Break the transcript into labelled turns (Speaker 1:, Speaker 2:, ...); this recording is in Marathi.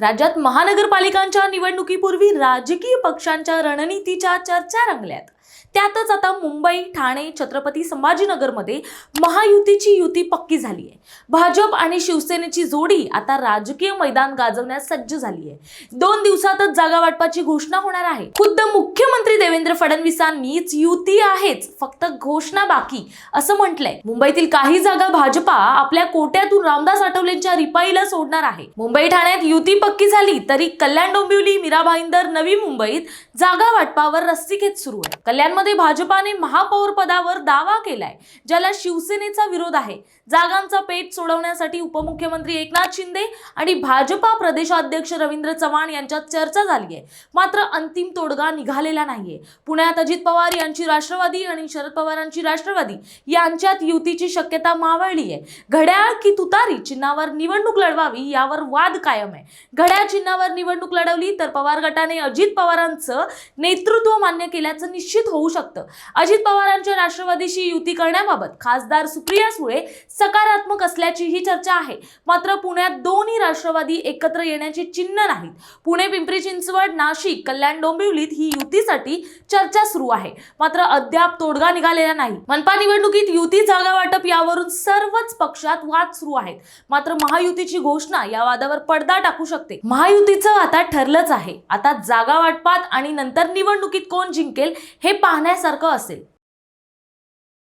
Speaker 1: राज्यात महानगरपालिकांच्या निवडणुकीपूर्वी राजकीय पक्षांच्या रणनीतीच्या चर्चा रंगल्यात। त्यातच आता मुंबई, ठाणे, छत्रपती संभाजीनगरमध्ये महायुतीची युती पक्की झाली आहे। भाजप आणि शिवसेनेची जोडी आता राजकीय मैदान गाजवण्यास सज्ज झाली आहे। 2 दिवसातच जागा वाटपाची घोषणा होणार आहे। खुद्द मुख्यमंत्री देवेंद्र फडणवीसांनीच युती आहेच, फक्त घोषणा बाकी असं म्हटलंय। मुंबईतील काही जागा भाजपा आपल्या कोट्यातून रामदास आठवलेंच्या रिपाईला सोडणार आहे। मुंबई ठाण्यात युती पक्की झाली तरी कल्याण, डोंबिवली, मीरा भाईंदर, नवी मुंबईत जागा वाटपावर रस्सीखेच सुरू आहे। कल्याणमध्ये भाजपाने महापौर पदावर दावा केलाय, ज्याला शिवसेनेचा विरोध आहे। जागांचा पेच सोडवण्यासाठी उपमुख्यमंत्री एकनाथ शिंदे आणि भाजपा प्रदेशाध्यक्ष रवींद्र चव्हाण यांच्यात चर्चा झाली आहे, मात्र अंतिम तोडगा निघालेला नाहीये। पुण्यात अजित पवार यांची राष्ट्रवादी आणि शरद पवारांची राष्ट्रवादी यांच्यात युतीची शक्यता मावळली आहे। घड्याळ की तुतारी चिन्हावर निवडणूक लढवावी यावर वाद कायम आहे। घड्याळ चिन्हावर निवडणूक लढवली तर पवार गटाने अजित पवारांचं नेतृत्व मान्य केल्याचं निश्चित होऊ शकतं। अजित पवारांच्या राष्ट्रवादीशी युती करण्याबाबत खासदार सुप्रिया सुळे सकारात्मक असल्याची ही चर्चा आहे, मात्र पुण्यात दोन्ही राष्ट्रवादी एकत्र येण्याची चिन्ह नाहीत। पुणे, पिंपरी चिंचवड, नाशिक, कल्याण, डोंबिवलीत ही युतीसाठी चर्चा सुरू आहे, मात्र अद्याप तोडगा निघालेला नाही। मनपा निवडणुकीत युती जागा वाटप यावरून सर्वच पक्षात वाद सुरू आहेत, मात्र महायुतीची घोषणा या वादावर पडदा टाकू शकते। महायुतीचं आता ठरलंच आहे, आता जागा वाटपात आणि नंतर निवडणुकीत कोण जिंकेल हे पाहण्यासारखं असेल।